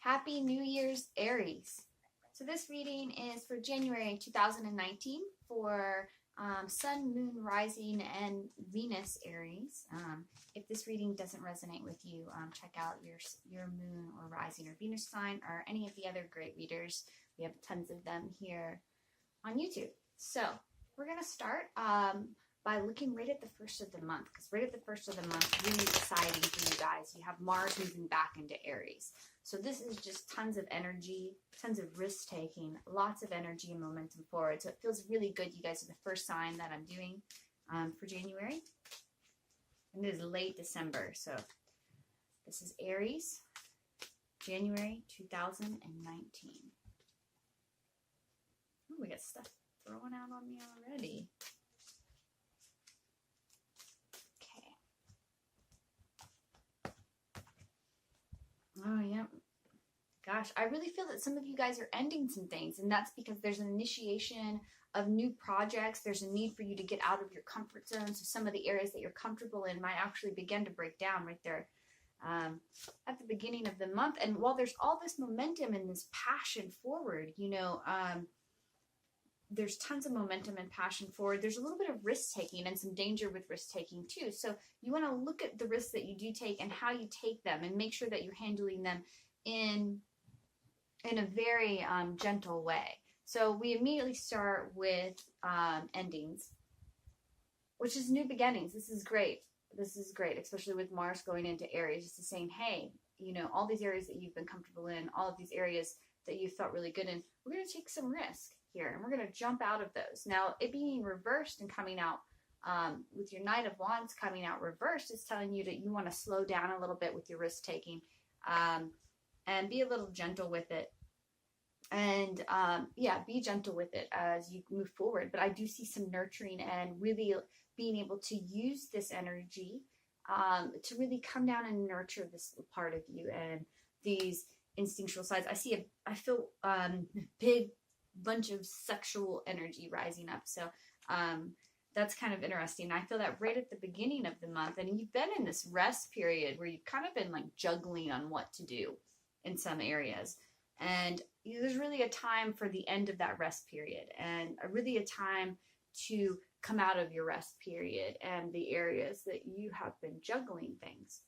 Happy New Year's, Aries. So this reading is for January 2019 for Sun, Moon, Rising, and Venus Aries. If this reading doesn't resonate with you, check out your Moon or Rising or Venus sign or any of the other great readers. We have tons of them here on YouTube. So we're going to start by looking right at the first of the month, because right at the first of the month, really exciting for you guys. You have Mars moving back into Aries. So this is just tons of energy, tons of risk-taking, lots of energy and momentum forward. So it feels really good. You guys are the first sign that I'm doing for January. And it is late December. So this is Aries, January 2019. Oh, we got stuff throwing out on me already. Oh, yeah. Gosh, I really feel that some of you guys are ending some things, and that's because there's an initiation of new projects. There's a need for you to get out of your comfort zone, so some of the areas that you're comfortable in might actually begin to break down right there at the beginning of the month. And while there's all this momentum and this passion forward, there's tons of momentum and passion forward. There's a little bit of risk-taking and some danger with risk-taking too. So you want to look at the risks that you do take and how you take them and make sure that you're handling them in a very gentle way. So we immediately start with endings, which is new beginnings. This is great. This is great, especially with Mars going into Aries. Just saying, hey, all these areas that you've been comfortable in, all of these areas that you felt really good in, we're going to take some risk here, and we're going to jump out of those. Now, it being reversed and coming out with your Knight of Wands coming out reversed is telling you that you want to slow down a little bit with your risk-taking and be a little gentle with it. And, be gentle with it as you move forward. But I do see some nurturing and really being able to use this energy to really come down and nurture this part of you and these instinctual sides. I feel big bunch of sexual energy rising up. So that's kind of interesting. I feel that right at the beginning of the month, and you've been in this rest period where you've kind of been like juggling on what to do in some areas. And there's really a time for the end of that rest period, and really a time to come out of your rest period and the areas that you have been juggling things.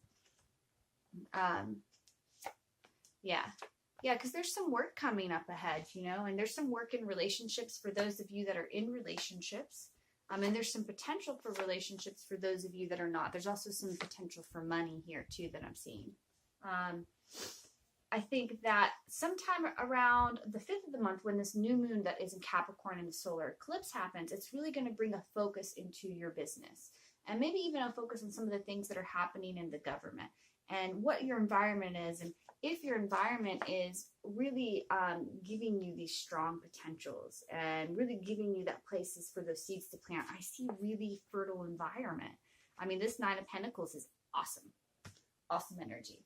Yeah, because there's some work coming up ahead, and there's some work in relationships for those of you that are in relationships. And there's some potential for relationships for those of you that are not. There's also some potential for money here, too, that I'm seeing. I think that sometime around the 5th of the month, when this new moon that is in Capricorn and the solar eclipse happens, it's really going to bring a focus into your business. And maybe even a focus on some of the things that are happening in the government and what your environment is. And if your environment is really giving you these strong potentials and really giving you that places for those seeds to plant, I see really fertile environment. I mean, this Nine of Pentacles is awesome. Awesome energy.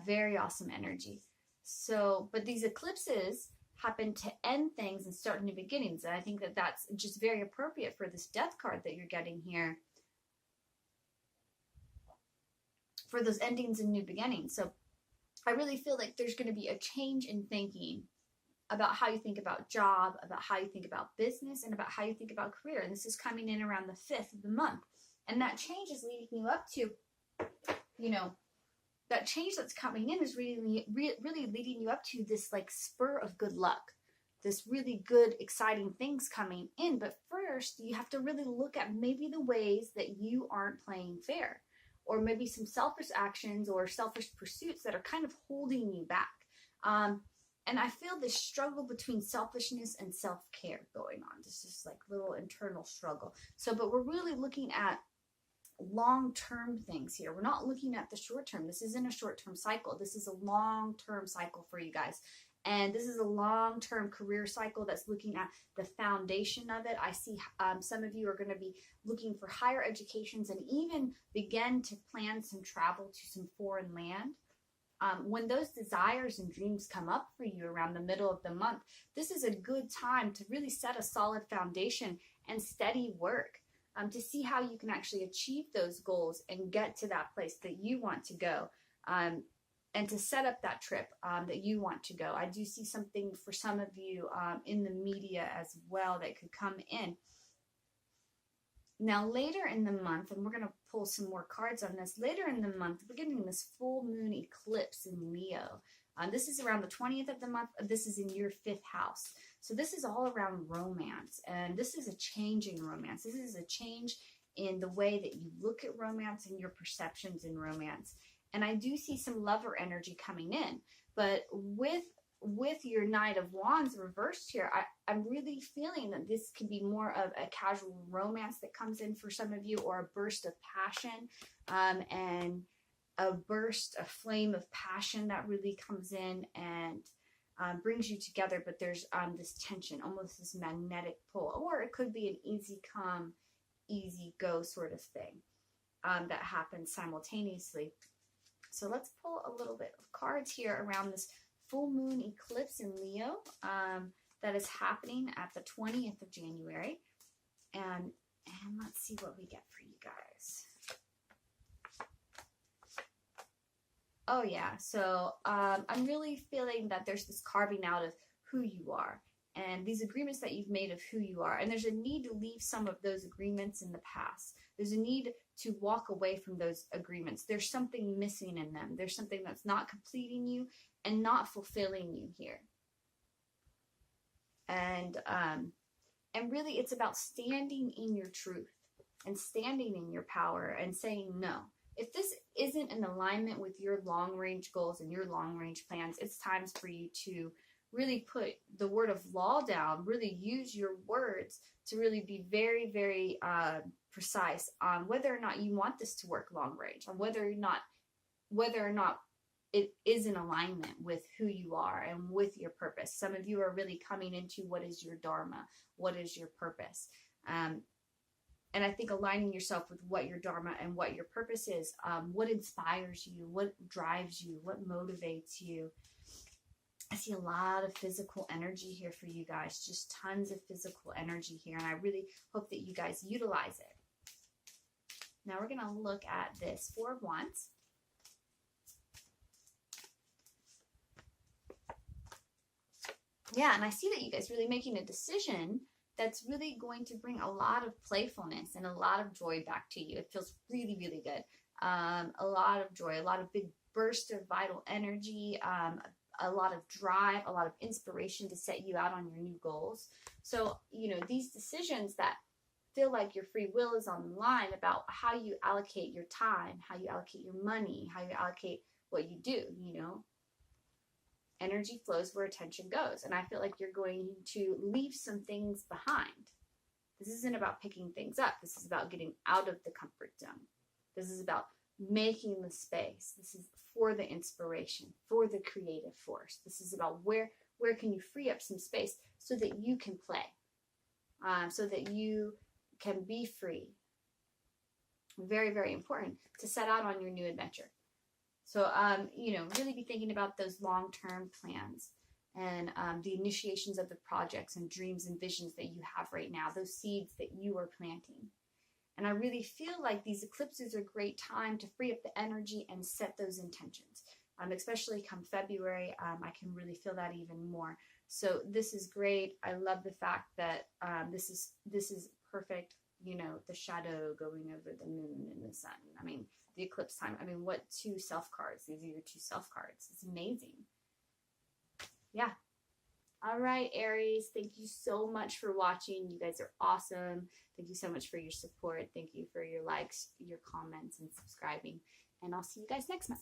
Very awesome energy. So, but these eclipses happen to end things and start new beginnings. And I think that that's just very appropriate for this Death card that you're getting here, for those endings and new beginnings. So I really feel like there's going to be a change in thinking about how you think about job, about how you think about business, and about how you think about career. And this is coming in around the 5th of the month. And that change is leading you up to, that change that's coming in is really leading you up to this like spur of good luck, this really good, exciting things coming in. But first, you have to really look at maybe the ways that you aren't playing fair, or maybe some selfish actions or selfish pursuits that are kind of holding you back. And I feel this struggle between selfishness and self-care going on. This is like little internal struggle. So, but we're really looking at long-term things here. We're not looking at the short-term. This isn't a short-term cycle. This is a long-term cycle for you guys. And this is a long-term career cycle that's looking at the foundation of it. I see some of you are going to be looking for higher educations and even begin to plan some travel to some foreign land. When those desires and dreams come up for you around the middle of the month, this is a good time to really set a solid foundation and steady work. To see how you can actually achieve those goals and get to that place that you want to go. and to set up that trip that you want to go. I do see something for some of you in the media as well that could come in. Now, later in the month, and we're going to pull some more cards on this, later in the month, we're getting this full moon eclipse in Leo. This is around the 20th of the month. This is in your 5th house. So this is all around romance, and this is a change in romance. This is a change in the way that you look at romance and your perceptions in romance. And I do see some lover energy coming in, but with your Knight of Wands reversed here, I'm really feeling that this could be more of a casual romance that comes in for some of you, or a burst of passion, and a flame of passion that really comes in and brings you together. But there's this tension, almost this magnetic pull, or it could be an easy come, easy go sort of thing that happens simultaneously. So let's pull a little bit of cards here around this full moon eclipse in Leo that is happening at the 20th of January. And let's see what we get for you guys. Oh yeah, so I'm really feeling that there's this carving out of who you are and these agreements that you've made of who you are. And there's a need to leave some of those agreements in the past. There's a need to walk away from those agreements. There's something missing in them. There's something that's not completing you and not fulfilling you here. And really it's about standing in your truth and standing in your power and saying no. If this isn't in alignment with your long-range goals and your long-range plans, it's time for you to really put the word of law down, really use your words to really be very, very precise on whether or not you want this to work long-range, on whether or not it is in alignment with who you are and with your purpose. Some of you are really coming into what is your dharma, what is your purpose. And I think aligning yourself with what your dharma and what your purpose is, what inspires you, what drives you, what motivates you. I see a lot of physical energy here for you guys, just tons of physical energy here. And I really hope that you guys utilize it. Now we're going to look at this Four of Wands. Yeah, and I see that you guys really making a decision that's really going to bring a lot of playfulness and a lot of joy back to you. It feels really, really good. A lot of joy, a lot of big burst of vital energy, a lot of drive, a lot of inspiration to set you out on your new goals. So, you know, these decisions that feel like your free will is on the line about how you allocate your time, how you allocate your money, how you allocate what you do, you know. Energy flows where attention goes. And I feel like you're going to leave some things behind. This isn't about picking things up. This is about getting out of the comfort zone. This is about making the space. This is for the inspiration, for the creative force. This is about where can you free up some space so that you can play, so that you can be free. Very, very important to set out on your new adventure. So, you know, really be thinking about those long-term plans and the initiations of the projects and dreams and visions that you have right now, those seeds that you are planting. And I really feel like these eclipses are a great time to free up the energy and set those intentions. Especially come February, I can really feel that even more. So this is great. I love the fact that this is perfect. You know, the shadow going over the moon and the sun. I mean, the eclipse time. I mean, what two self cards? These are your two self cards. It's amazing. Yeah. All right, Aries. Thank you so much for watching. You guys are awesome. Thank you so much for your support. Thank you for your likes, your comments, and subscribing. And I'll see you guys next month.